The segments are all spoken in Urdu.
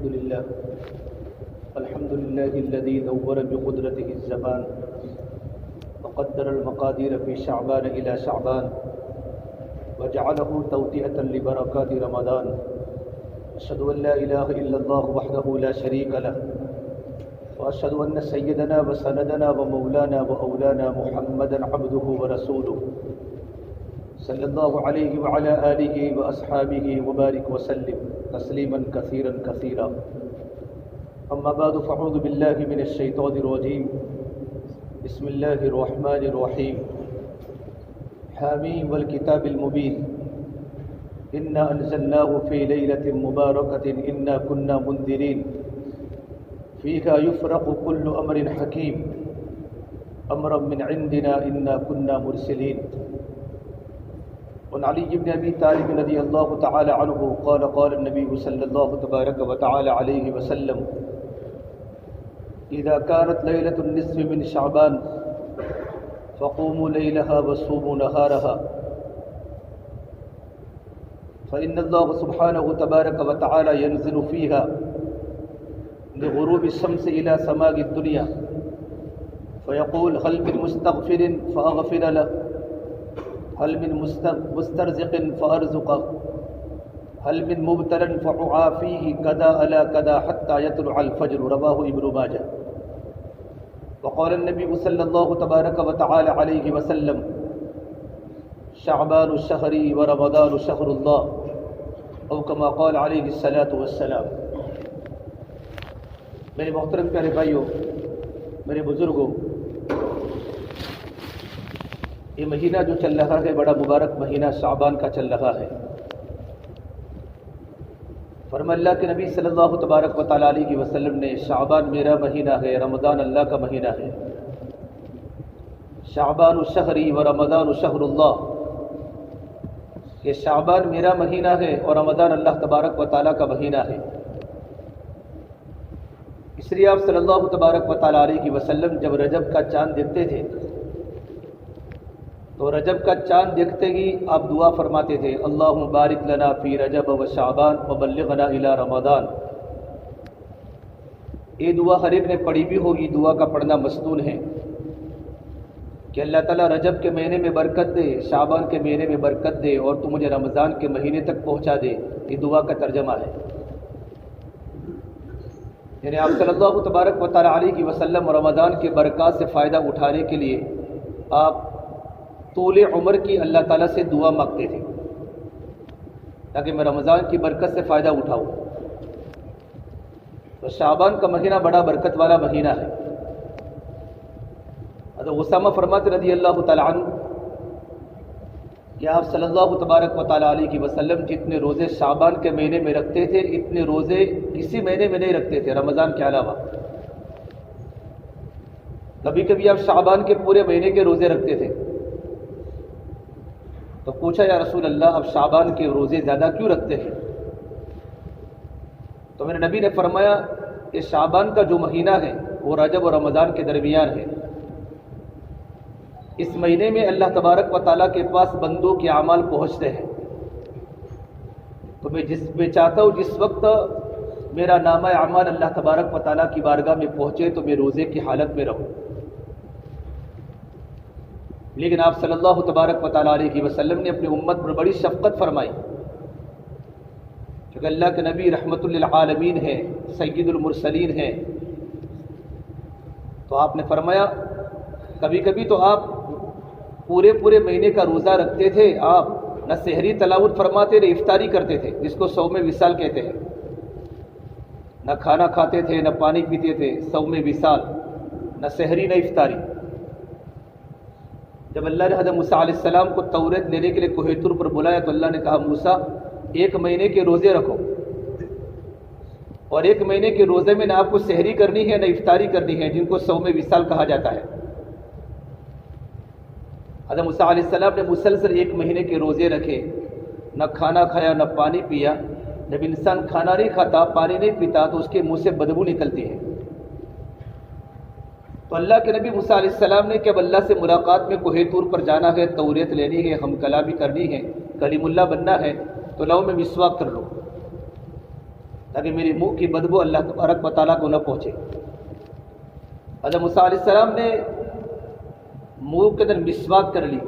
الحمد لله الذي نور بقدرته الزمان وقدر المقادير في شعبان إلى شعبان وجعله توطئة لبركات رمضان. أشهد أن لا إله إلا الله وحده لا شريك له وأشهد أن سيدنا وسندنا ومولانا وأولانا محمدا عبده ورسوله صلى الله عليه وعلى آله وأصحابه وبارك وسلم تسليما كثيرا كثيرا. أما بعد فأعوذ بالله من الشيطان الرجيم. بسم الله الرحمن الرحيم. حاميم والكتاب المبين إنا أنزلناه في ليلة مباركة إنا كنا منذرين فيها يفرق كل أمر حكيم أمرا من عندنا إنا كنا مرسلين. وعن علي بن أبي طالب رضي الله تعالى عنه قال قال النبي صلى الله تبارك وتعالى عليه وسلم إذا كانت ليلة النصف من شعبان فقوموا ليلها وصوموا نهارها فإن الله سبحانه تبارك وتعالى ينزل فيها لغروب الشمس إلى سماء الدنيا فيقول هل من مستغفر فأغفر له هل من مسترزق فأرزقه هل من مبتلا فأعافيه كذا ألا كذا حتى يطلع الفجر. رواه ابن ماجه. وقال النبي صلى الله تبارك وتعالى عليه وسلم شعبان شهري ورمضان شهر الله او كما قال عليه الصلاة والسلام. میرے محترم پیارے بھائیوں، میرے بزرگوں، یہ مہینہ جو چل رہا ہے بڑا مبارک مہینہ شعبان کا چل رہا ہے. فرمایا اللہ کے نبی صلی اللہ تبارک و تعالیٰ علیہ وسلم نے شعبان میرا مہینہ ہے، رمضان اللہ کا مہینہ ہے. شعبان شہری و رمضان شہر اللہ، کہ شعبان میرا مہینہ ہے اور رمضان اللہ تبارک و تعالیٰ کا مہینہ ہے. اس لیے آپ صلی اللہ تبارک و تعالیٰ علیہ وسلم جب رجب کا چاند دیکھتے تھے تو رجب کا چاند دیکھتے ہی آپ دعا فرماتے تھے اللہم بارک لنا فی رجب و شعبان وبلغنا الی رمضان. یہ دعا ہر ایک نے پڑھی بھی ہوگی، دعا کا پڑھنا مستون ہے کہ اللہ تعالیٰ رجب کے مہینے میں برکت دے، شعبان کے مہینے میں برکت دے اور تو مجھے رمضان کے مہینے تک پہنچا دے. یہ دعا کا ترجمہ ہے. یعنی آپ صلی اللہ تبارک و تعالیٰ علیہ وسلم رمضان کے برکات سے فائدہ اٹھانے کے لیے آپ طول عمر کی اللہ تعالیٰ سے دعا مانگتے تھے تاکہ میں رمضان کی برکت سے فائدہ اٹھاؤں. تو شعبان کا مہینہ بڑا برکت والا مہینہ ہے. حضرت اسامہ فرماتے رضی اللہ تعالیٰ عنہ کہ آپ صلی اللہ تبارک و تعالیٰ علیہ وسلم جتنے روزے شعبان کے مہینے میں رکھتے تھے اتنے روزے کسی مہینے میں نہیں رکھتے تھے رمضان کے علاوہ. کبھی کبھی آپ شعبان کے پورے مہینے کے روزے رکھتے تھے. تو پوچھا یا رسول اللہ اب شعبان کے روزے زیادہ کیوں رکھتے ہیں؟ تو میرے نبی نے فرمایا کہ شعبان کا جو مہینہ ہے وہ رجب اور رمضان کے درمیان ہے. اس مہینے میں اللہ تبارک و تعالیٰ کے پاس بندوں کے اعمال پہنچتے ہیں. تو میں چاہتا ہوں جس وقت میرا نامہ اعمال اللہ تبارک و تعالیٰ کی بارگاہ میں پہنچے تو میں روزے کی حالت میں رہوں. لیکن آپ صلی اللہ تبارک و تعالیٰ علیہ وسلم نے اپنی امت پر بڑی شفقت فرمائی کیونکہ اللہ کے نبی رحمت للعالمین ہیں، سید المرسلین ہیں. تو آپ نے فرمایا کبھی کبھی تو آپ پورے مہینے کا روزہ رکھتے تھے، آپ نہ سحری تلاوت فرماتے نہ افطاری کرتے تھے جس کو صوم وصال کہتے ہیں. نہ کھانا کھاتے تھے نہ پانی پیتے تھے، صوم وصال، نہ سحری نہ افطاری. جب اللہ نے حضرت موسیٰ علیہ السلام کو توریت لینے کے لیے کوہ طور پر بلایا تو اللہ نے کہا موسیٰ 1 مہینے کے روزے رکھو اور 1 مہینے کے روزے میں نہ آپ کو سحری کرنی ہے نہ افطاری کرنی ہے جن کو صوم وصال کہا جاتا ہے. حضرت موسیٰ علیہ السلام نے مسلسل 1 مہینے کے روزے رکھے، نہ کھانا کھایا نہ پانی پیا. جب انسان کھانا نہیں کھاتا پانی نہیں پیتا تو اس کے منہ سے بدبو نکلتی ہے. تو اللہ کے نبی موسیٰ علیہ السلام نے کہ اب اللہ سے ملاقات میں کوہ طور پر جانا ہے، توریت لینی ہے، ہم کلامی کرنی ہے، کلیم اللہ بننا ہے، تو لاؤ میں مسواک کر لوں. تاکہ میری منہ کی بدبو اللہ تبارک و تعالیٰ کو نہ پہنچے۔ حضرت موسیٰ علیہ السلام نے منہ کے اندر مسواک کر لی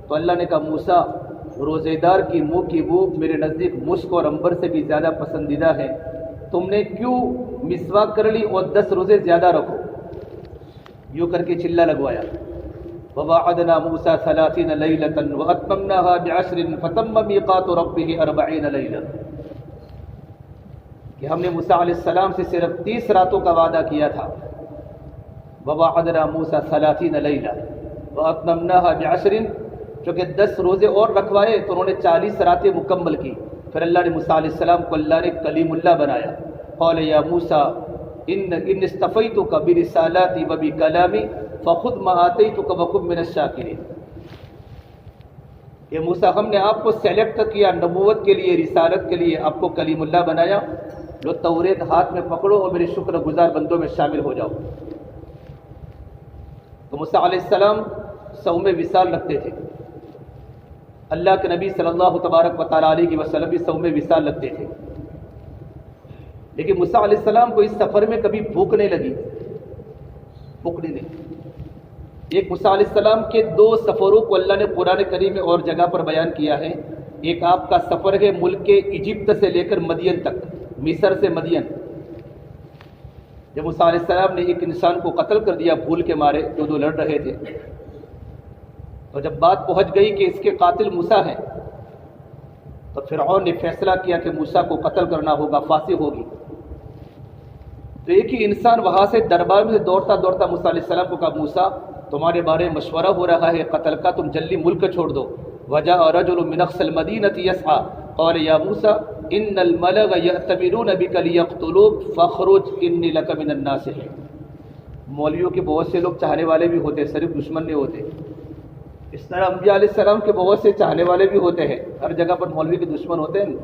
تو اللہ نے کہا موسیٰ روزے دار کی منہ کی بو میرے نزدیک مشک اور عنبر سے بھی زیادہ پسندیدہ ہے، تم نے کیوں مسواک کر لی اور 10 روزے زیادہ رکھو؟ یوں کر کے چلہ لگوایا۔ وَوَعَدْنَا مُوسَىٰ 30 لَيْلَةً وَأَتْمَمْنَاهَا ب10 فَتَمَّ مِيقَاتُ رَبِّهِ 40 لَيْلَةً، کہ ہم نے موسیٰ علیہ السلام سے صرف 30 راتوں کا وعدہ کیا تھا۔ وَوَعَدْنَا مُوسَىٰ 30 لَيْلَةً وَأَتْمَمْنَاهَا ب10، چونکہ 10 روزے اور رکھوائے تو انہوں نے 40 راتیں مکمل کی۔ پھر اللہ نے موسیٰ علیہ السلام کو اللہ نے کلیم اللہ بنایا۔ قال یا موسیٰ ان اصطفیتک برسالاتی وبکلامی فخذ ما آتیتک وکن من الشاکرین۔ یہ موسیٰ ہم نے آپ کو سلیکٹ کیا نبوت کے لیے، رسالت کے لیے، آپ کو کلیم اللہ بنایا، لو توریت ہاتھ میں پکڑو اور میرے شکر گزار بندوں میں شامل ہو جاؤ۔ تو موسیٰ علیہ السلام صوم وصال رکھتے تھے، اللہ کے نبی صلی اللہ تبارک و تعالیٰ علیہ وسلم بھی صوم وصال رکھتے تھے، لیکن موسیٰ علیہ السلام کو اس سفر میں کبھی بھوک نہیں لگی، بھوک نہیں لگی۔ ایک موسیٰ علیہ السلام کے 2 سفروں کو اللہ نے قرآن کریم میں اور جگہ پر بیان کیا ہے۔ ایک آپ کا سفر ہے ملک ایجپٹ سے لے کر مدین تک، مصر سے مدین، جب موسیٰ علیہ السلام نے ایک انسان کو قتل کر دیا بھول کے مارے، جو 2 لڑ رہے تھے، تو جب بات پہنچ گئی کہ اس کے قاتل موسیٰ ہیں تو فرعون نے فیصلہ کیا کہ موسیٰ کو قتل کرنا ہوگا، پھانسی ہوگی۔ تو ایک ہی انسان وہاں سے دربار میں سے دوڑتا دوڑتا موسیٰ علیہ السلام کو کہا موسیٰ تمہارے بارے میں مشورہ ہو رہا ہے قتل کا، تم جلدی ملک چھوڑ دو۔ وجاء رجل من اقصى المدينة يسعى قال يا موسى ان الملأ يأتمرون بك ليقتلوك فاخرج اني لك من الناصحين۔ مولویوں کے بہت سے لوگ چاہنے والے بھی ہوتے، صرف دشمن نہیں ہوتے۔ اس طرح انبیاء علیہ السلام کے بہت سے چاہنے والے بھی ہوتے ہیں، ہر جگہ پر مولوی کے دشمن ہوتے ہیں،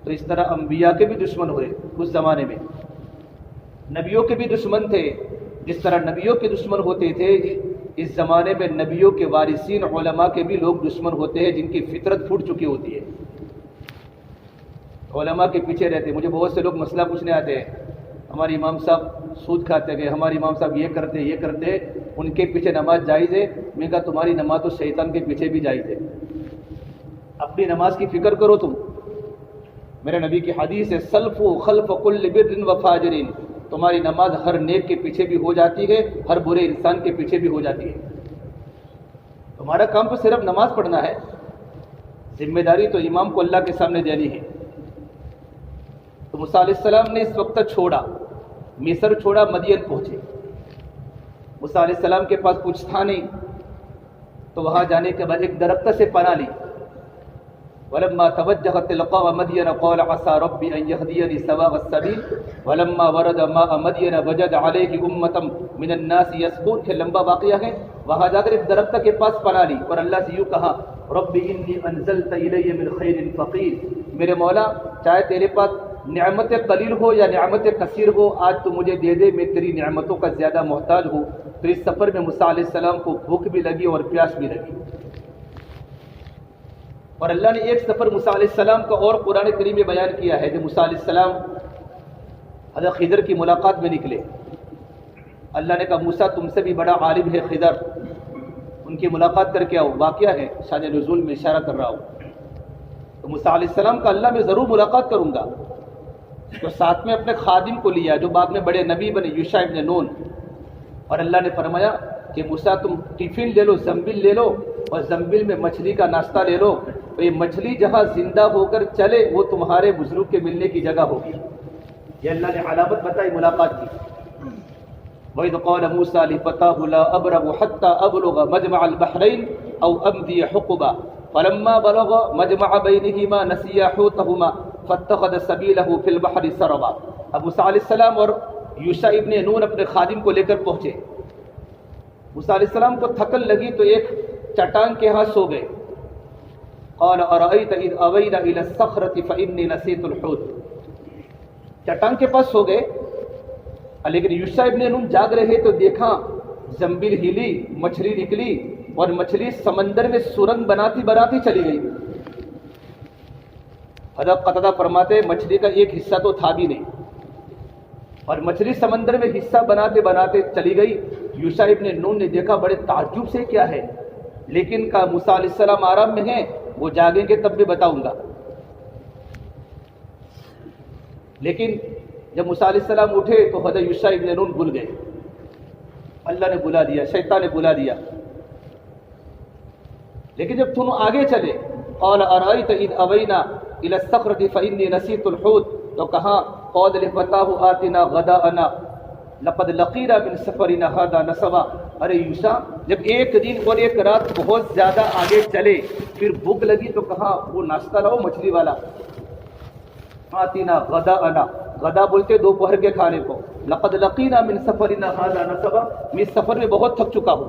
تو اس طرح انبیاء کے بھی دشمن ہوئے اس زمانے میں، نبیوں کے بھی دشمن تھے۔ جس طرح نبیوں کے دشمن ہوتے تھے، اس زمانے میں نبیوں کے وارثین علماء کے بھی لوگ دشمن ہوتے ہیں جن کی فطرت پھوٹ چکی ہوتی ہے، علماء کے پیچھے رہتے۔ مجھے بہت سے لوگ مسئلہ پوچھنے آتے ہیں، ہمارے امام صاحب سود کھاتے گئے، ہمارے امام صاحب یہ کرتے، ان کے پیچھے نماز جائز ہے؟ میں کہا تمہاری نماز تو شیطان کے پیچھے بھی جائز ہے، اپنی نماز کی فکر کرو تم۔ میرے نبی کی حدیث ہے سلف خلف کل بر و فاجر، تمہاری نماز ہر نیک کے پیچھے بھی ہو جاتی ہے، ہر برے انسان کے پیچھے بھی ہو جاتی ہے۔ تمہارا کام تو صرف نماز پڑھنا ہے، ذمہ داری تو امام کو اللہ کے سامنے دینی ہے۔ تو موسیٰ علیہ السلام نے اس وقت چھوڑا، مصر چھوڑا، مدین پہنچے۔ موسیٰ علیہ السلام کے پاس کچھ تھا نہیں، تو وہاں جانے کے بعد ایک درخت سے پناہ لی۔ ولما توجه تلقاء مدين قال عسى ربي ان يهديني سواء السبيل ولما ورد ماء مدين وجد عليه امه من الناس يسقون۔ کہ لمبا واقعہ ہے، وہاں جا کر ایک درخت کے پاس پناہ لی اور اللہ سے یوں کہا ربی انی انزلت الی من خیر فقیر، میرے مولا چاہے تیرے پاس نعمت قلیل ہو یا نعمت کثیر ہو، آج تو مجھے دے دے، میں تیری نعمتوں کا زیادہ محتاج ہوں۔ تو اس سفر میں موسیٰ علیہ السلام کو بھوک بھی لگی اور پیاس بھی لگی، اور اللہ نے ایک سفر موسیٰ علیہ السلام کا اور قرآن کریم میں بیان کیا ہے۔ جب موسیٰ علیہ السلام حضرت خضر کی ملاقات میں نکلے، اللہ نے کہا موسیٰ تم سے بھی بڑا عالم ہے خضر، ان کی ملاقات کر کے آؤ۔ واقعہ ہے، شان نزول میں اشارہ کر رہا ہوں۔ تو موسیٰ علیہ السلام کا اللہ میں ضرور ملاقات کروں گا، تو ساتھ میں اپنے خادم کو لیا جو بعد میں بڑے نبی بنے، یوشع ابن نون، اور اللہ نے فرمایا کہ موسیٰ تم ٹفن لے لو، زنبیل لے لو، اور زنبیل میں مچھلی کا ناشتہ لے لو، تو یہ مچھلی جہاں زندہ ہو کر چلے وہ تمہارے بزرگ کے ملنے کی جگہ ہوگی۔ یہ اللہ نے علامت بتائی ملاقات کی۔ وَإِذْ قَالَ مُوسَىٰ لِفَتَاهُ لَا أَبْرَحُ حَتَّىٰ أَبْلُغَ مَجْمَعَ الْبَحْرَيْنِ أَوْ أَمْضِيَ حُقُبًا فَلَمَّا بَلَغَ مَجْمَعَ بَيْنِهِمَا نَسِيَا حُوتَهُمَا فَاتَّخَذَ سَبِيلَهُ فِي الْبَحْرِ سَرَبًا۔ اب موسیٰ علیہ السلام اور یوشع ابن نون اپنے خادم کو لے کر پہنچے۔ موسیٰ علیہ السلام کو تھکن لگی تو ایک چٹان کے ہاں سو گئے۔ قال ارأيت اذ اوينا الى الصخرة فاني نسيت الحوت، چٹان کے پاس سو گئے، لیکن یوشع ابن نون جاگ رہے تو دیکھا زنبیل ہلی، مچھلی نکلی، اور مچھلی سمندر میں سرنگ بناتی چلی گئی۔ حضرت قتادہ فرماتے ہیں مچھلی کا ایک حصہ تو تھا بھی نہیں، اور مچھلی سمندر میں حصہ بناتے بناتے چلی گئی۔ یوشع ابن نون نے دیکھا بڑے تعجب سے کیا ہے، لیکن کہا موسیٰ علیہ السلام آرام میں ہیں، وہ جاگیں گے تب بھی بتاؤں گا۔ لیکن جب موسیٰ علیہ السلام اٹھے تو حضرت یوشع ابن نون بھول گئے، اللہ نے بلا دیا، شیطان نے بلا دیا۔ لیکن جب تم آگے چلے، قال ارأيت اذ اوینا الى الصخرة فانی نسیت الحوت، تو کہاں قال لفتاه آتنا غداءنا لقد لقينا من سفرنا هذا نصبا۔ ارے یوشع، جب ایک دن اور ایک رات بہت زیادہ آگے چلے، پھر بھوک لگی تو کہاں وہ ناشتہ لاؤ مچھلی والا، آتنا غداءنا، غدا بولتے دوپہر کے کھانے کو، لقد لقينا من سفرنا هذا نصبا، میں اس سفر میں بہت تھک چکا ہوں۔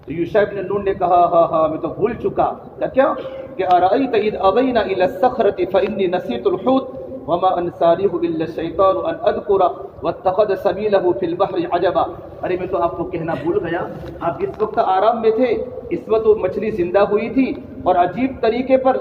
تو یوشع ابن نون نے کہا ہاں میں تو بھول چکا، کیا کہ ارأيت اذ اوینا الى الصخرة فانی نسیت الحوت وما انسانیہ الا الشیطان ان اذکر واتخذ سبیلہ فی البحر عجبا۔ ارے میں تو آپ کو کہنا بھول گیا، آپ جس وقت آرام میں تھے اس وقت وہ مچھلی زندہ ہوئی تھی اور عجیب طریقے پر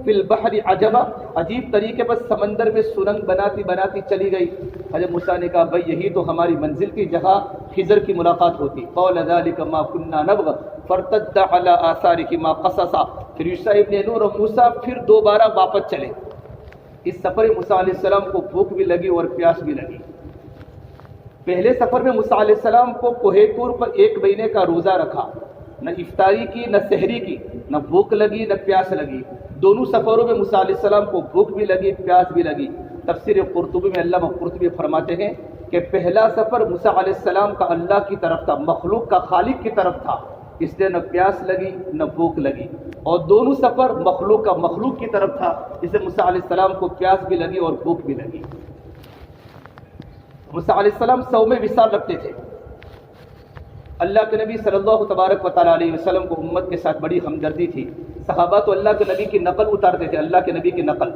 فی البحر عجبا، عجیب طریقے پر سمندر میں سرنگ بناتی بناتی چلی گئی۔ حضرت موسیٰ نے کہا بھائی یہی تو ہماری منزل تھی جہاں خضر کی ملاقات ہوتی۔ قال ذلك ما كنا نبغ فارتد على آثارهما قصصا۔ پھر یوشع ابن نون اور موسیٰ پھر دوبارہ واپس چلے۔ اس سفر میں موسیٰ علیہ السلام کو بھوک بھی لگی اور پیاس بھی لگی۔ پہلے سفر میں موسیٰ علیہ السلام کو کوہ طور پر 1 مہینے کا روزہ رکھا، نہ افطاری کی نہ سحری کی، نہ بھوک لگی نہ پیاس لگی۔ دونوں سفروں میں موسیٰ علیہ السلام کو بھوک بھی لگی پیاس بھی لگی۔ تفسیر قرطبی میں علامہ قرطبی فرماتے ہیں کہ پہلا سفر موسیٰ علیہ السلام کا اللہ کی طرف تھا، مخلوق کا خالق کی طرف تھا، اس لیے نہ پیاس لگی نہ بھوک لگی، اور دونوں سفر مخلوق کا مخلوق کی طرف تھا، اس لیے موسیٰ علیہ السلام کو پیاس بھی لگی اور بھوک بھی لگی۔ موسیٰ علیہ السلام صوم وصال رکھتے تھے۔ اللہ کے نبی صلی اللہ تبارک و تعالیٰ علیہ وسلم کو امت کے ساتھ بڑی ہمدردی تھی۔ صحابہ تو اللہ کے نبی کی نقل اتارتے تھے، اللہ کے نبی کی نقل،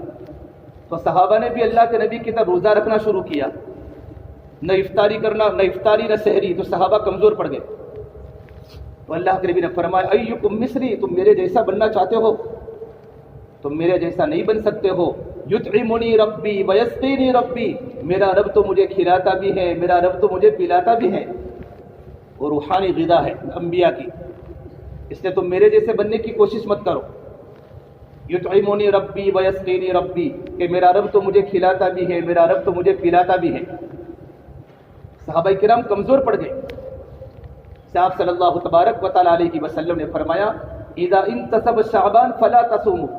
تو صحابہ نے بھی اللہ کے نبی کی طرح روزہ رکھنا شروع کیا، نہ افطاری کرنا، نہ افطاری نہ سحری، تو صحابہ کمزور پڑ گئے۔ تو اللہ کے نبی نے فرمایا ایکم مثلی، تم میرے جیسا بننا چاہتے ہو؟ تم میرے جیسا نہیں بن سکتے ہو۔ یطعمنی ربی ویسقینی ربی، میرا رب تو مجھے کھلاتا بھی ہے، میرا رب تو مجھے پلاتا بھی ہے، وہ روحانی غذا ہے انبیاء کی، اس لیے تم میرے جیسے بننے کی کوشش مت کرو۔ یطعمنی ربی ویسقینی ربی، کہ میرا رب تو مجھے کھلاتا بھی ہے، میرا رب تو مجھے پلاتا بھی ہے۔ صحابہ کرام کمزور پڑ گئے۔ آپ صلی اللہ تبارک و تعالیٰ علیہ وسلم نے فرمایا اذا انتصب شعبان فلا تصوموا،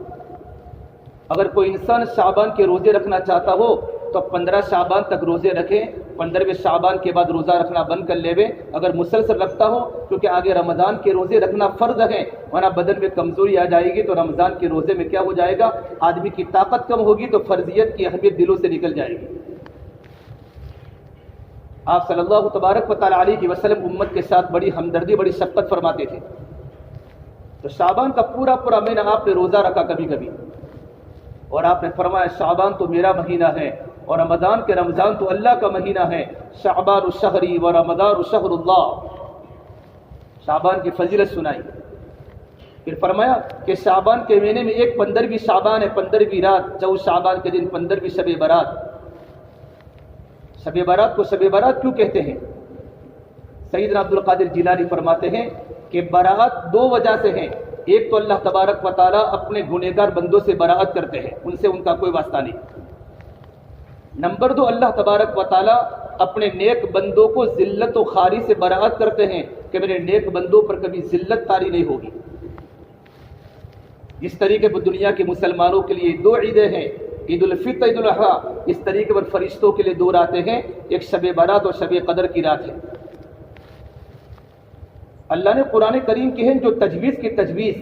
اگر کوئی انسان شعبان کے روزے رکھنا چاہتا ہو تو 15 شعبان تک روزے رکھے، 15ویں شعبان کے بعد روزہ رکھنا بند کر لے۔ اگر مسلسل رکھتا ہو، کیونکہ آگے رمضان کے روزے رکھنا فرض ہے، ورنہ بدن میں کمزوری آ جائے گی تو رمضان کے روزے میں کیا ہو جائے گا، آدمی کی طاقت کم ہوگی تو فرضیت کی اہمیت دلوں سے نکل جائے گی۔ آپ صلی اللہ تبارک و تعالیٰ علیہ وسلم امت کے ساتھ بڑی ہمدردی بڑی شفقت فرماتے تھے، تو شعبان کا پورا مہینہ آپ نے روزہ رکھا کبھی کبھی، اور آپ نے فرمایا شعبان تو میرا مہینہ ہے اور رمضان تو اللہ کا مہینہ ہے، شعبان شہری و رمضان شہر اللہ۔ شعبان کی فضیلت سنائی، پھر فرمایا کہ شعبان کے مہینے میں ایک 15ویں شعبان ہے، 15ویں رات، جو شعبان کے دن 15ویں شب برات۔ شب برات کو شب برات کیوں کہتے ہیں؟ سیدنا عبد القادر جیلانی فرماتے ہیں کہ برات 2 وجہ سے ہیں، ایک تو اللہ تبارک و تعالیٰ اپنے گنہگار بندوں سے براءت کرتے ہیں، ان سے ان کا کوئی واسطہ نہیں۔ نمبر 2، اللہ تبارک و تعالیٰ اپنے نیک بندوں کو ذلت و خواری سے براءت کرتے ہیں کہ میرے نیک بندوں پر کبھی ذلت طاری نہیں ہوگی۔ جس طریقے پر دنیا کے مسلمانوں کے لیے 2 عیدیں ہیں، عید الفطر عید الاضحیٰ، اس طریقے پر فرشتوں کے لیے 2 راتیں ہیں، ایک شب برات اور شب قدر کی رات ہے۔ اللہ نے قرآن کریم کی ہے جو تجویز کی تجویز،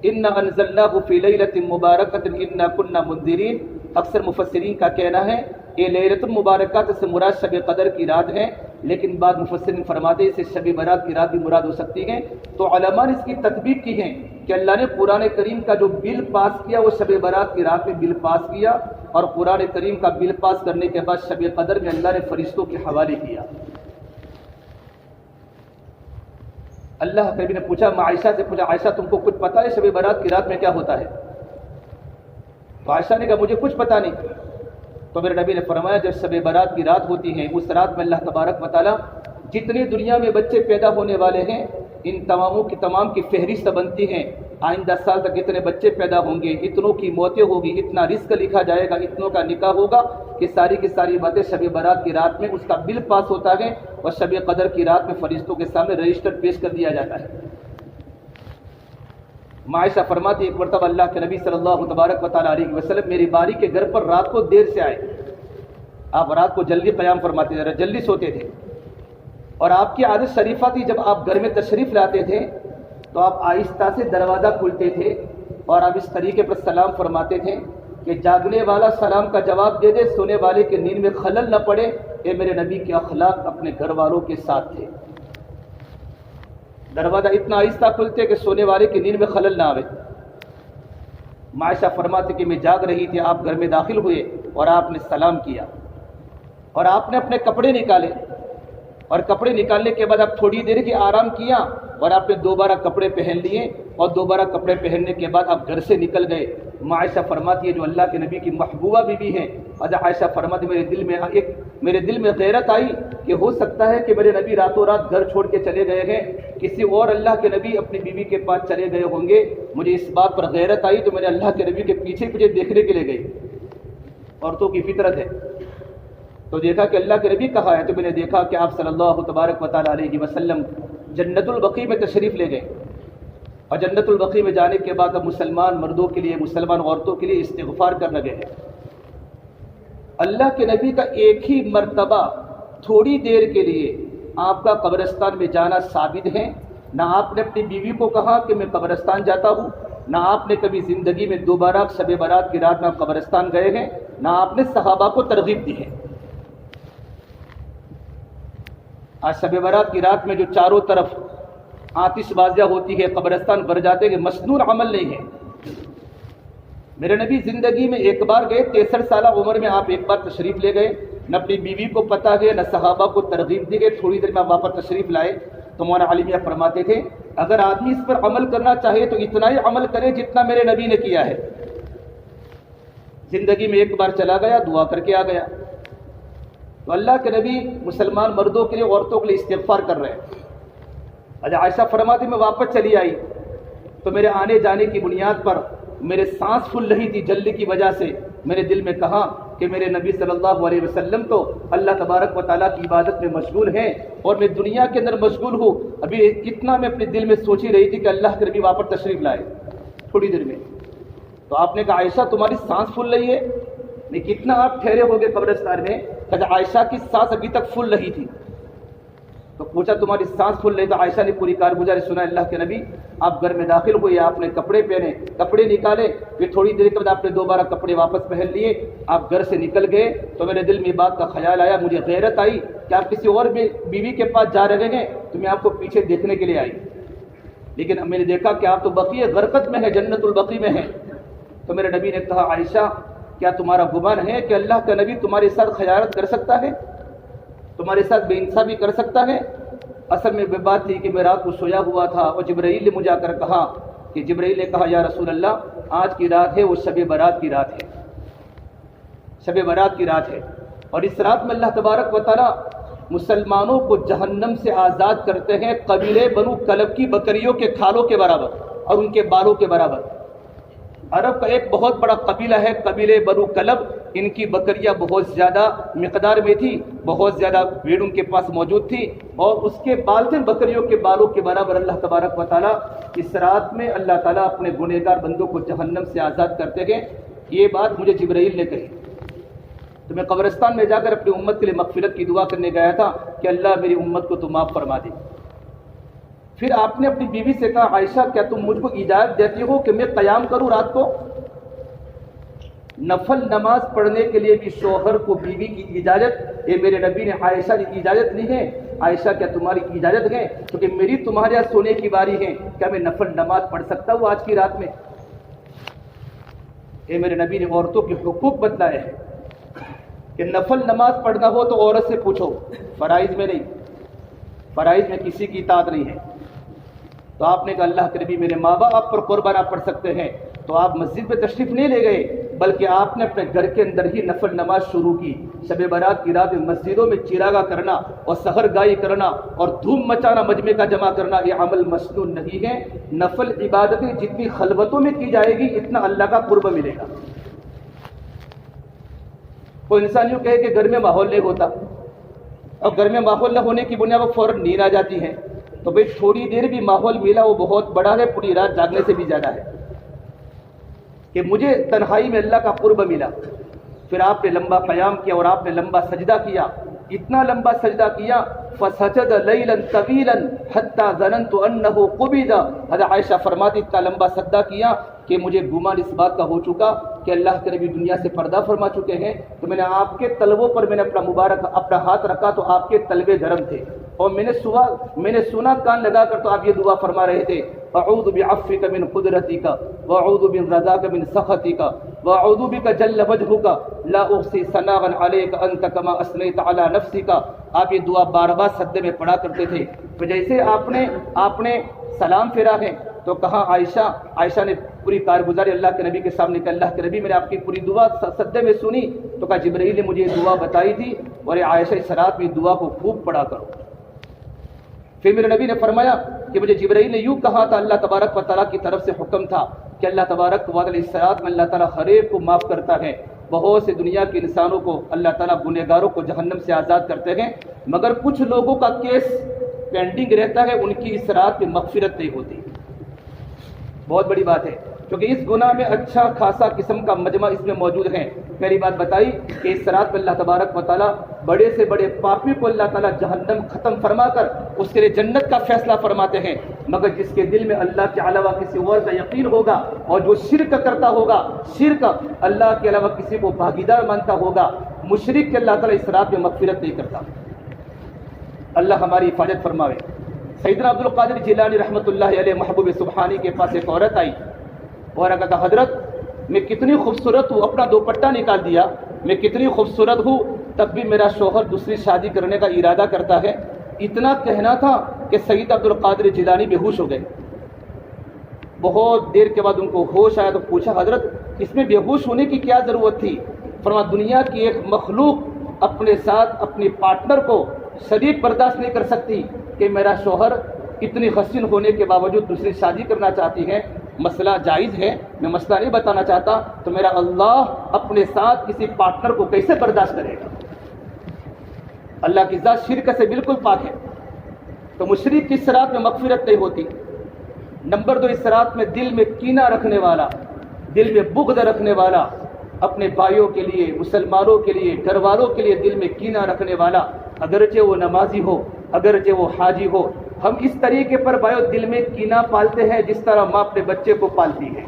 اِنَّا أَنزَلْنَاهُ فِي لَيْلَةٍ مُبَارَكَةٍ إِنَّا كُنَّا مُنذِرِينَ۔ اکثر مفسرین کا کہنا ہے یہ لیلۃ المبارکات سے مراد شب قدر کی رات ہے، لیکن بعض مفسرین فرماتے ہیں اسے شب برات کی رات بھی مراد ہو سکتی ہے۔ تو علماء نے اس کی تطبیق کی ہے کہ اللہ نے قرآن کریم کا جو بل پاس کیا وہ شب برات کی رات میں بل پاس کیا، اور قرآن کریم کا بل پاس کرنے کے بعد شب قدر میں اللہ نے فرشتوں کے حوالے کیا۔ اللہ کے نبی نے پوچھا، عائشہ سے پوچھا، عائشہ تم کو کچھ پتا ہے شب برات کی رات میں کیا ہوتا ہے؟ تو عائشہ نے کہا مجھے کچھ پتہ نہیں. تو میرے نبی نے فرمایا جب شب برات کی رات ہوتی ہے اس رات میں اللہ تبارک و تعالیٰ جتنے دنیا میں بچے پیدا ہونے والے ہیں ان تمام کی فہرست بنتی ہیں. آئندہ سال تک اتنے بچے پیدا ہوں گے، اتنوں کی موتیں ہوگی، اتنا رزق لکھا جائے گا، اتنوں کا نکاح ہوگا، کہ ساری کی ساری باتیں شب برات کی رات میں اس کا بل پاس ہوتا ہے اور شب قدر کی رات میں فرشتوں کے سامنے رجسٹر پیش کر دیا جاتا ہے. عائشہ فرماتی ایک مرتبہ اللہ کے نبی صلی اللہ تبارک و تعالیٰ علیہ وسلم میری باری کے گھر پر رات کو دیر سے آئے. آپ رات کو جلدی قیام فرماتے تھے، جلدی سوتے تھے، اور آپ کی عادت شریفہ تھی جب آپ گھر میں تشریف لاتے تھے تو آپ آہستہ سے دروازہ کھولتے تھے اور آپ اس طریقے پر سلام فرماتے تھے کہ جاگنے والا سلام کا جواب دے دے، سونے والے کے نیند میں خلل نہ پڑے. اے میرے نبی کے اخلاق اپنے گھر والوں کے ساتھ تھے. دروازہ اتنا آہستہ کھلتے کہ سونے والے کی نیند میں خلل نہ آئے. عائشہ فرماتے کہ میں جاگ رہی تھی، آپ گھر میں داخل ہوئے اور آپ نے سلام کیا اور آپ نے اپنے کپڑے نکالے، اور کپڑے نکالنے کے بعد آپ تھوڑی دیر کی آرام کیا اور آپ نے دوبارہ کپڑے پہن لیے اور دوبارہ کپڑے پہننے کے بعد آپ گھر سے نکل گئے. عائشہ فرماتی ہے جو اللہ کے نبی کی محبوبہ بیوی ہیں، عائشہ فرماتی میرے دل میں غیرت آئی کہ ہو سکتا ہے کہ میرے نبی راتوں رات گھر چھوڑ کے چلے گئے ہیں، کسی اور اللہ کے نبی اپنی بیوی کے پاس چلے گئے ہوں گے. مجھے اس بات پر غیرت آئی تو میں نے اللہ کے نبی کے پیچھے دیکھنے کے لیے گئی. عورتوں کی فطرت ہے. تو دیکھا کہ اللہ کے نبی کہاں ہے، تو میں نے دیکھا کہ آپ صلی اللہ تبارک و تعالیٰ علیہ وسلم جنت البقیع میں تشریف لے گئے، اور جنت البقیع میں جانے کے بعد اب مسلمان مردوں کے لیے، مسلمان عورتوں کے لیے استغفار کرنے لگے ہیں. اللہ کے نبی کا ایک ہی مرتبہ تھوڑی دیر کے لیے آپ کا قبرستان میں جانا ثابت ہے. نہ آپ نے اپنی بیوی کو کہا کہ میں قبرستان جاتا ہوں، نہ آپ نے کبھی زندگی میں دوبارہ شب برات کی رات میں آپ قبرستان گئے ہیں، نہ آپ نے صحابہ کو ترغیب دی ہے. آج شب برات کی رات میں جو چاروں طرف آتش بازیاں ہوتی ہے، قبرستان بھر جاتے ہیں، مسنون عمل نہیں ہے. میرے نبی زندگی میں ایک بار گئے، 63 سالہ عمر میں آپ ایک بار تشریف لے گئے، نہ اپنی بیوی کو پتہ ہے، نہ صحابہ کو ترغیب دی گئی. تھوڑی دیر میں آپ واپس تشریف لائے تو مولانا عالمیہ فرماتے تھے اگر آدمی اس پر عمل کرنا چاہے تو اتنا ہی عمل کرے جتنا میرے نبی نے کیا ہے. زندگی میں ایک بار چلا گیا، دعا کر کے آ گیا. تو اللہ کے نبی مسلمان مردوں کے لیے، عورتوں کے لیے استغفار کر رہے ہیں. عائشہ فرماتی میں واپس چلی آئی تو میرے آنے جانے کی بنیاد پر میرے سانس پھول رہی تھی جلدی کی وجہ سے. میرے دل میں کہا کہ میرے نبی صلی اللہ علیہ وسلم تو اللہ تبارک و تعالیٰ کی عبادت میں مشغول ہیں اور میں دنیا کے اندر مشغول ہوں. ابھی کتنا میں اپنے دل میں سوچ ہی رہی تھی کہ اللہ کے نبی واپس تشریف لائے تھوڑی دیر میں. تو آپ نے کہا عائشہ تمہاری سانس پھول رہی ہے؟ نہیں، کتنا آپ ٹھہرے ہو گئے قبرستان میں؟ کہ عائشہ کی سانس ابھی تک پھول رہی تھی. تو پوچھا تمہاری سانس پھول رہی؟ تو عائشہ نے پوری کارگزاری سنا. اللہ کے نبی آپ گھر میں داخل ہوئے، آپ نے کپڑے پہنے، کپڑے نکالے، پھر تھوڑی دیر کے بعد آپ نے دوبارہ کپڑے واپس پہن لیے، آپ گھر سے نکل گئے. تو میرے دل میں بات کا خیال آیا، مجھے غیرت آئی کہ آپ کسی اور بیوی کے پاس جا رہے ہیں تو میں آپ کو پیچھے دیکھنے کے لیے آئی. لیکن میں نے دیکھا کہ آپ تو بقیع غرقت میں ہیں، جنت البقیع میں ہیں. تو میرے نبی نے کہا عائشہ کیا تمہارا گمان ہے کہ اللہ کا نبی تمہارے ساتھ خیانت کر سکتا ہے، تمہارے ساتھ بے انصافی کر سکتا ہے؟ اصل میں وہ بات تھی کہ میں رات کو سویا ہوا تھا اور جبرائیل نے مجھے آ کر کہا کہ جبرائیل نے کہا یا رسول اللہ آج کی رات ہے وہ شب برات کی رات ہے، شب برات کی رات ہے، اور اس رات میں اللہ تبارک و تعالیٰ مسلمانوں کو جہنم سے آزاد کرتے ہیں قبیلے بنو کلب کی بکریوں کے کھالوں کے برابر اور ان کے بالوں کے برابر. عرب کا ایک بہت بڑا قبیلہ ہے قبیلے بنو کلب. ان کی بکریاں بہت زیادہ مقدار میں تھی، بہت زیادہ بھیڑ ان کے پاس موجود تھی، اور اس کے بال تھے بکریوں کے بالوں کے برابر. اللہ تبارک و تعالیٰ اس رات میں اللہ تعالیٰ اپنے گنہگار بندوں کو جہنم سے آزاد کرتے گئے. یہ بات مجھے جبرائیل نے کہی. تو میں قبرستان میں جا کر اپنی امت کے لیے مغفرت کی دعا کرنے گیا تھا کہ اللہ میری امت کو تو معاف فرما دے. پھر آپ نے اپنی بیوی سے کہا عائشہ کیا تم مجھ کو اجازت دیتی ہو کہ میں قیام کروں رات کو؟ نفل نماز پڑھنے کے لیے بھی شوہر کو بیوی کی اجازت، یہ میرے نبی نے عائشہ کی اجازت نہیں ہے. عائشہ کیا تمہاری اجازت ہے کیونکہ میری تمہارے یہاں سونے کی باری ہے، کیا میں نفل نماز پڑھ سکتا ہوں آج کی رات میں؟ یہ میرے نبی نے عورتوں کے حقوق بتلائے ہیں کہ نفل نماز پڑھنا ہو تو عورت سے پوچھو، فرائض میں نہیں، فرائض میں کسی کی اطاعت نہیں ہے. تو آپ نے کہا اللہ کے نبی میرے ماں باپ آپ پر قربانہ پڑھ سکتے ہیں، تو آپ مسجد پہ تشریف نہیں لے گئے. بلکہ آپ نے اپنے گھر کے اندر ہی نفل نماز شروع کی. شب برات کی رات میں مسجدوں میں چراغاں کرنا اور سحر گائی کرنا اور دھوم مچانا، مجمع کا جمع کرنا، یہ عمل مسنون نہیں ہے. نفل عبادتیں جتنی خلوتوں میں کی جائے گی اتنا اللہ کا قرب ملے گا. کوئی انسان یوں کہے کہ گھر میں ماحول نہیں ہوتا، اور گھر میں ماحول نہ ہونے کی بنیاد پر فوراً نیند آ جاتی ہے، تو بھئی تھوڑی دیر بھی ماحول ملا وہ بہت بڑا ہے، پوری رات جاگنے سے بھی زیادہ ہے. کہ مجھے تنہائی میں اللہ کا قرب ملا. پھر آپ نے لمبا قیام کیا اور آپ نے لمبا سجدہ کیا، اتنا لمبا سجدہ کیا فسجد لیلا طویلا حتی ظننت انہ قبض. حضرت عائشہ فرماتی اتنا لمبا سجدہ کیا کہ مجھے گمان اس بات کا ہو چکا کہ اللہ کے نبی دنیا سے پردہ فرما چکے ہیں. تو میں نے آپ کے تلووں پر میں نے اپنا ہاتھ رکھا تو آپ کے تلوے گرم تھے، اور میں نے سنا کان لگا کر تو آپ یہ دعا فرما رہے تھے، اعوذ بعفوک من قدرتک واعوذ برضاک من سخطک واعوذ بک جل وجہک لا احصی ثناء علیک انت کما اثنیت علی نفسک. آپ یہ دعا بار بار سجدے میں پڑھا کرتے تھے. تو جیسے آپ نے سلام پھیرا ہے تو کہا عائشہ نے پوری کارگزاری اللہ کے نبی کے سامنے کہ اللہ کے نبی میں نے آپ کی پوری دعا سجدے میں سنی. تو کہا جبرائیل نے مجھے یہ دعا بتائی تھی اور عائشہ اس رات میں دعا کو خوب پڑھا کرو. پھر میرے نبی نے فرمایا کہ مجھے جبرائیل نے یوں کہا تھا، اللہ تبارک و تعالیٰ کی طرف سے حکم تھا کہ اللہ تبارک و تعالیٰ اس رات میں اللہ تعالیٰ ہر ایک کو معاف کرتا ہے. بہت سے دنیا کے انسانوں کو اللہ تعالیٰ گنہگاروں کو جہنم سے آزاد کرتے ہیں، مگر کچھ لوگوں کا کیس پینڈنگ رہتا ہے، ان کی اس رات میں مغفرت نہیں ہوتی. بہت بڑی بات ہے، کیونکہ اس گناہ میں اچھا خاصا قسم کا مجمع اس میں موجود ہے. پہلی بات بتائی کہ اس رات میں اللہ تبارک و تعالیٰ بڑے سے بڑے پاپی کو اللہ تعالیٰ جہنم ختم فرما کر اس کے لیے جنت کا فیصلہ فرماتے ہیں. مگر جس کے دل میں اللہ کے علاوہ کسی اور کا یقین ہوگا اور جو شرک کرتا ہوگا، شرک اللہ کے علاوہ کسی کو بھاگیدار مانتا ہوگا، مشرک کے اللہ تعالیٰ اس رات میں مغفرت نہیں کرتا. اللہ ہماری حفاظت فرماوے. سیدنا عبد القادر جیلانی رحمۃ اللہ علیہ محبوب سبحانی کے پاس ایک عورت آئی اور کہا حضرت میں کتنی خوبصورت ہوں، اپنا دوپٹہ نکال دیا، میں کتنی خوبصورت ہوں تب بھی میرا شوہر دوسری شادی کرنے کا ارادہ کرتا ہے. اتنا کہنا تھا کہ سید عبد القادر جیلانی بے ہوش ہو گئے. بہت دیر کے بعد ان کو ہوش آیا تو پوچھا حضرت اس میں بے ہوش ہونے کی کیا ضرورت تھی؟ فرمایا دنیا کی ایک مخلوق اپنے ساتھ اپنی پارٹنر کو شریک برداشت نہیں کر سکتی کہ میرا شوہر اتنی حسین ہونے کے باوجود دوسری شادی کرنا چاہتی ہے. مسئلہ جائز ہے، میں مسئلہ نہیں بتانا چاہتا، تو میرا اللہ اپنے ساتھ کسی پارٹنر کو کیسے برداشت کرے گا؟ اللہ کی ذات شرک سے بالکل پاک ہے. تو مشرک کی اس رات میں مغفرت نہیں ہوتی. نمبر 2، اس رات میں دل میں کینہ رکھنے والا، دل میں بغض رکھنے والا، اپنے بھائیوں کے لیے، مسلمانوں کے لیے، گھر والوں کے لیے دل میں کینہ رکھنے والا، اگرچہ وہ نمازی ہو، اگرچہ وہ حاجی ہو، ہم اس طریقے پر بھائیو دل میں کینہ پالتے ہیں جس طرح ماں اپنے بچے کو پالتی ہے.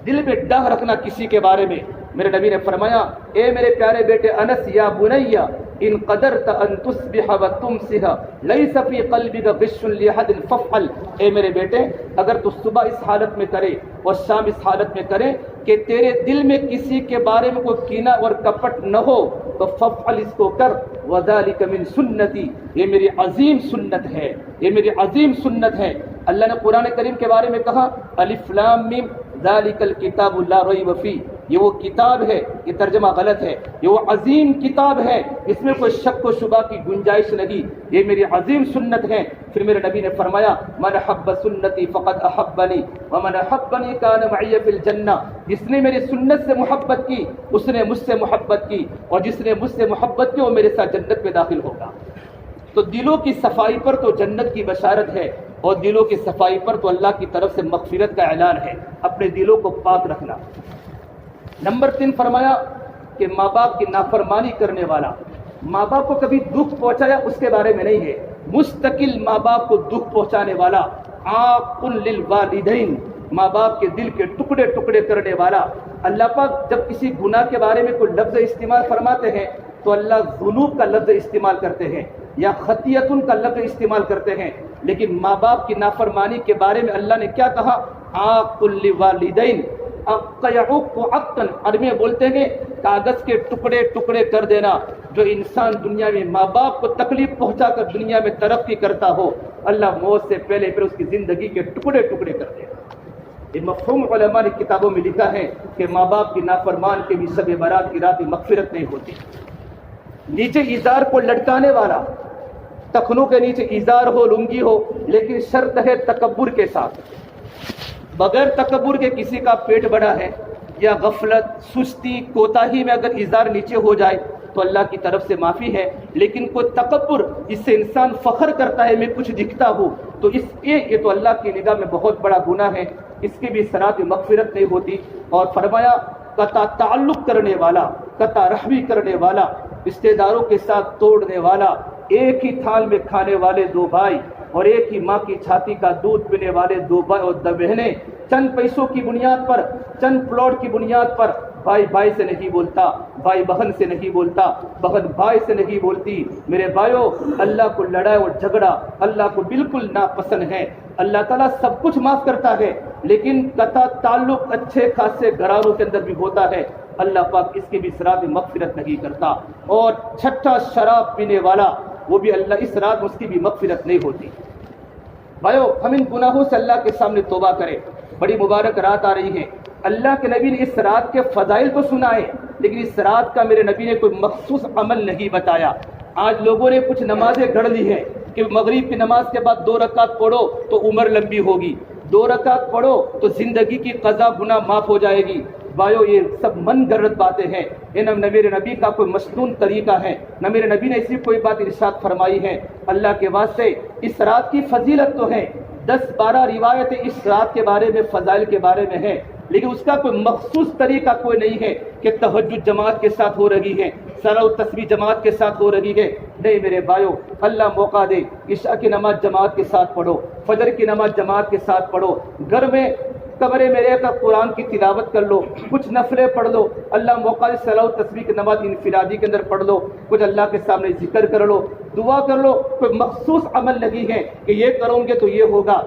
دل میں ڈر رکھنا کسی کے بارے میں. میرے نبی نے فرمایا اے میرے پیارے بیٹے انس یا بنیا ان قدرت ان تصبح وتمسح ليس في قلبك غش لاحد فافعل. اے میرے بیٹے اگر تو صبح اس حالت میں کرے اور شام اس حالت میں کرے کہ تیرے دل میں کسی کے بارے میں کوئی کینہ اور کپٹ نہ ہو تو فافعل، اس کو کر. وذلك من سنتی، یہ میری عظیم سنت ہے، یہ میری عظیم سنت ہے. اللہ نے قرآن کریم کے بارے میں کہا الف لام میم ذالک الکتاب لا ریب فیہ، یہ وہ کتاب ہے، یہ ترجمہ غلط ہے، یہ وہ عظیم کتاب ہے، اس میں کوئی شک و شبہ کی گنجائش نہیں، یہ میری عظیم سنت ہے. پھر میرے نبی نے فرمایا من حب سنتی فقد احبنی ومن احبنی کان معی فی الجنہ. جس نے میری سنت سے محبت کی اس نے مجھ سے محبت کی، اور جس نے مجھ سے محبت کی وہ میرے ساتھ جنت میں داخل ہوگا. تو دلوں کی صفائی پر تو جنت کی بشارت ہے، اور دلوں کی صفائی پر تو اللہ کی طرف سے مغفرت کا اعلان ہے. اپنے دلوں کو پاک رکھنا. نمبر 3 فرمایا کہ ماں باپ کی نافرمانی کرنے والا، ماں باپ کو کبھی دکھ پہنچایا اس کے بارے میں نہیں ہے، مستقل ماں باپ کو دکھ پہنچانے والا، عاق للوالدین، ماں باپ کے دل کے ٹکڑے ٹکڑے کرنے والا. اللہ پاک جب کسی گناہ کے بارے میں کوئی لفظ استعمال فرماتے ہیں تو اللہ ذنوب کا لفظ استعمال کرتے ہیں یا خطیتن کا لفظ استعمال کرتے ہیں. لیکن ماں باپ کی نافرمانی کے بارے میں اللہ نے کیا کہا؟ عاق للوالدین. یعق عقا عربی میں بولتے ہیں کاغذ کے ٹکڑے ٹکڑے کر دینا. جو انسان دنیا میں ماں باپ کو تکلیف پہنچا کر دنیا میں ترقی کرتا ہو، اللہ موت سے پہلے پھر اس کی زندگی کے ٹکڑے ٹکڑے کر دے گا. یہ مفہوم علماء نے کتابوں میں لکھا ہے کہ ماں باپ کی نافرمان کے بھی شب برات کی رات مغفرت نہیں ہوتی۔ نیچے ازار کو لٹکانے والا، ٹخنوں کے نیچے ازار ہو، لنگی ہو، لیکن شرط ہے تکبر کے ساتھ، بغیر تکبر کے کسی کا پیٹ بڑا ہے یا غفلت، سستی، کوتاہی میں اگر ازار نیچے ہو جائے تو اللہ کی طرف سے معافی ہے، لیکن کوئی تکبر، اس سے انسان فخر کرتا ہے میں کچھ دکھتا ہوں، تو یہ تو اللہ کی نگاہ میں بہت بڑا گناہ ہے، اس کی بھی صراط مغفرت نہیں ہوتی۔ اور فرمایا قطع تعلق کرنے والا، قطع رحمی کرنے والا، رشتے داروں کے ساتھ توڑنے والا، ایک ہی تھال میں کھانے والے دو بھائی اور ایک ہی ماں کی چھاتی کا دودھ پینے والے دو بھائی اور دو بہنیں، چند پیسوں کی بنیاد پر، چند پلاٹ کی بنیاد پر بھائی بھائی سے نہیں بولتا، بھائی بہن سے نہیں بولتا، بہن بھائی سے نہیں بولتی۔ میرے بھائیوں، اللہ کو لڑائی اور جھگڑا اللہ کو بالکل ناپسند ہے۔ اللہ تعالیٰ سب کچھ معاف کرتا ہے، لیکن قطع تعلق اچھے خاصے گھرانوں کے اندر بھی ہوتا ہے، اللہ پاک اس کی بھی صراط مغفرت نہیں کرتا۔ اور چھٹا شراب پینے والا، وہ بھی اللہ اس رات میں اس کی بھی مغفرت نہیں ہوتی۔ بھائیو، ہم ان گناہوں سے اللہ کے سامنے توبہ کریں، بڑی مبارک رات آ رہی ہے۔ اللہ کے نبی نے اس رات کے فضائل تو سنائے، لیکن اس رات کا میرے نبی نے کوئی مخصوص عمل نہیں بتایا۔ آج لوگوں نے کچھ نمازیں گھڑ لی ہیں کہ مغرب کی نماز کے بعد 2 رکعت پڑھو تو عمر لمبی ہوگی، 2 رکعت پڑھو تو زندگی کی قضا گناہ معاف ہو جائے گی۔ بھائیو، یہ سب من گھڑت باتیں ہیں، یہ نہ میرے نبی کا کوئی مسنون طریقہ ہے، نہ میرے نبی نے ایسی کوئی بات ارشاد فرمائی ہے۔ اللہ کے واسطے اس رات کی فضیلت تو ہے، 10-12 روایتیں اس رات کے بارے میں، فضائل کے بارے میں ہیں، لیکن اس کا کوئی مخصوص طریقہ کوئی نہیں ہے کہ تہجد جماعت کے ساتھ ہو رہی ہے، صلاۃ التسبیح جماعت کے ساتھ ہو رہی ہے۔ نہیں میرے بھائیو، اللہ موقع دے، عشاء کی نماز جماعت کے ساتھ پڑھو، فجر کی نماز جماعت کے ساتھ پڑھو، گھر میں کمرے میں رہ کر قرآن کی تلاوت کر لو، کچھ نفلیں پڑھ لو، اللہ موقع دے صلاۃ التسبیح کی نماز انفرادی کے اندر پڑھ لو، کچھ اللہ کے سامنے ذکر کر لو، دعا کر لو۔ کوئی مخصوص عمل نہیں ہے کہ یہ کرو گے تو یہ ہوگا۔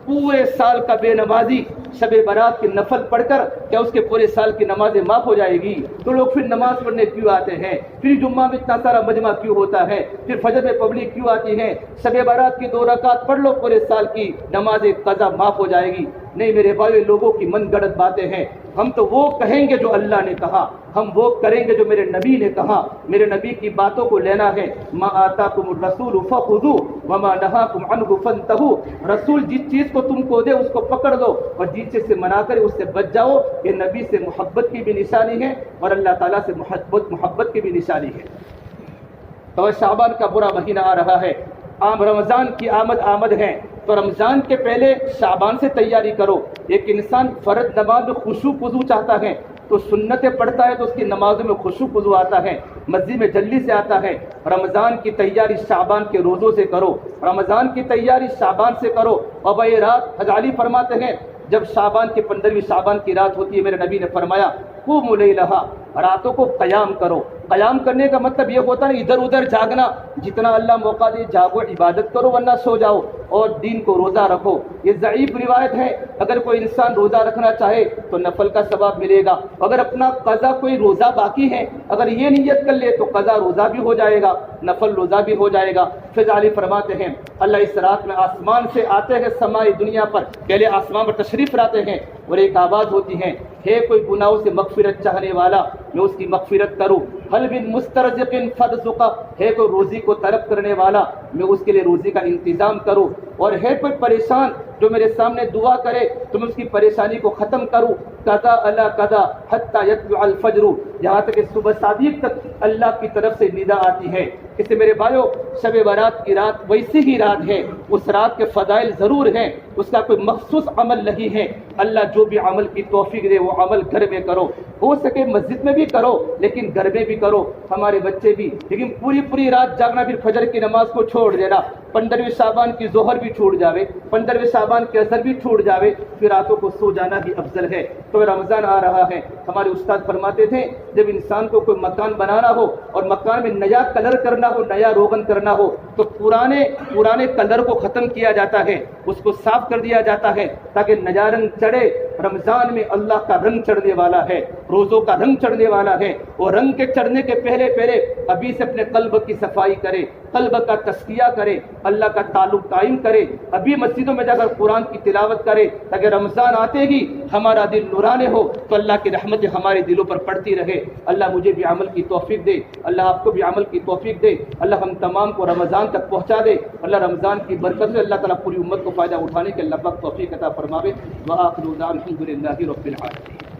پورے سال کا بے نمازی شب برات کی نفل پڑھ کر کیا اس کے پورے سال کی نمازیں معاف ہو جائے گی؟ تو لوگ پھر نماز پڑھنے کیوں آتے ہیں؟ پھر جمعہ میں اتنا سارا مجمع کیوں ہوتا ہے؟ پھر فجر میں پبلک کیوں آتی ہے؟ شب برات کی 2 رکعت پڑھ لو، پورے سال کی نمازیں قضا معاف ہو جائے گی۔ نہیں میرے بھائی، لوگوں کی من گڑت باتیں ہیں۔ ہم تو وہ کہیں گے جو اللہ نے کہا، ہم وہ کریں گے جو میرے نبی نے کہا۔ میرے نبی کی باتوں کو لینا ہے۔ ما آتاکم الرسول فخذوہ وما نہاکم عنہ فانتہوا۔ رسول جس چیز کو تم کو دے اس کو پکڑ لو، اور جس چیز سے منع کرے اس سے بچ جاؤ۔ یہ نبی سے محبت کی بھی نشانی ہے اور اللہ تعالیٰ سے محبت کی بھی نشانی ہے۔ تو شعبان کا برا مہینہ آ رہا ہے، عام رمضان کی آمد ہے، تو رمضان کے پہلے شعبان سے تیاری کرو۔ ایک انسان فرض نماز میں خشوع خضوع چاہتا ہے تو سنتیں پڑھتا ہے تو اس کی نمازوں میں خشوع خضوع آتا ہے، مسجد میں جلدی سے آتا ہے۔ رمضان کی تیاری شعبان کے روزوں سے کرو، رمضان کی تیاری شعبان سے کرو۔ اور یہ رات حضرت علی فرماتے ہیں جب شعبان کی 15ویں شعبان کی رات ہوتی ہے، میرے نبی نے فرمایا قوموا لیلھا، راتوں کو قیام کرو۔ قیام کرنے کا مطلب یہ ہوتا ہے ادھر ادھر جاگنا، جتنا اللہ موقع دے جاگو، عبادت کرو ورنہ سو جاؤ، اور دین کو روزہ رکھو۔ یہ ضعیف روایت ہے، اگر کوئی انسان روزہ رکھنا چاہے تو نفل کا ثواب ملے گا، اگر اپنا قضا کوئی روزہ باقی ہے اگر یہ نیت کر لے تو قضا روزہ بھی ہو جائے گا، نفل روزہ بھی ہو جائے گا۔ پھر علی فرماتے ہیں اللہ اس رات میں آسمان سے آتے ہیں سمائی دنیا پر، پہلے آسمان پر تشریف لاتے ہیں اور ایک آواز ہوتی ہے کوئی گناہوں سے مغفرت چاہنے والا میں اس کی مغفرت کروں، حل من مسترزق فرزق، ہے کوئی روزی کو طلب کرنے والا میں اس کے لیے روزی کا انتظام کروں، اور ہے کوئی پریشان جو میرے سامنے دعا کرے تو میں اس کی پریشانی کو ختم کروں۔ قضا الا قضا حتی یطلع الفجر، یہاں تک کہ صبح صادق تک اللہ کی طرف سے ندا آتی ہے۔ اس سے میرے بھائیو، شب برات کی رات ویسی ہی رات ہے، اس رات کے فضائل ضرور ہیں، اس کا کوئی مخصوص عمل نہیں ہے۔ اللہ جو بھی عمل کی توفیق دے وہ عمل گھر میں کرو، ہو سکے مسجد میں بھی کرو لیکن گھر میں بھی کرو، ہمارے بچے بھی۔ لیکن پوری رات جاگنا، پھر فجر کی نماز کو چھوڑ دینا، 15ویں شعبان کی ظہر بھی چھوٹ جاوے، 15ویں شعبان کی عصر بھی چھوٹ جاوے، پھر راتوں کو سو جانا بھی افضل ہے۔ تو رمضان آ رہا ہے، ہمارے استاد فرماتے تھے جب انسان کو کوئی مکان بنانا ہو اور مکان میں نیا کلر کرنا ہو، نیا روغن کرنا ہو، تو پرانے کلر کو ختم کیا جاتا ہے، اس کو صاف کر دیا جاتا ہے تاکہ نیا رنگ چڑھے۔ رمضان میں اللہ کا رنگ چڑھنے والا ہے، روزوں کا رنگ چڑھنے والا ہے، وہ رنگ کے چڑھنے کے پہلے پہلے ابھی سے اپنے قلب کی صفائی کرے، قلب کا تزکیہ کرے، اللہ کا تعلق قائم کرے، ابھی مسجدوں میں جا کر قرآن کی تلاوت کرے، تاکہ رمضان آتے ہی ہمارا دل نورانی ہو تو اللہ کی رحمت ہمارے دلوں پر پڑتی رہے۔ اللہ مجھے بھی عمل کی توفیق دے، اللہ آپ کو بھی عمل کی توفیق دے، اللہ ہم تمام کو رمضان تک پہنچا دے، اللہ رمضان کی برکت سے اللہ تعالیٰ پوری امت کو فائدہ اٹھانے کے اللہ پاک توفیق عطا فرماوے۔ وآخر دعوانا الحمد للہ رب العالمین۔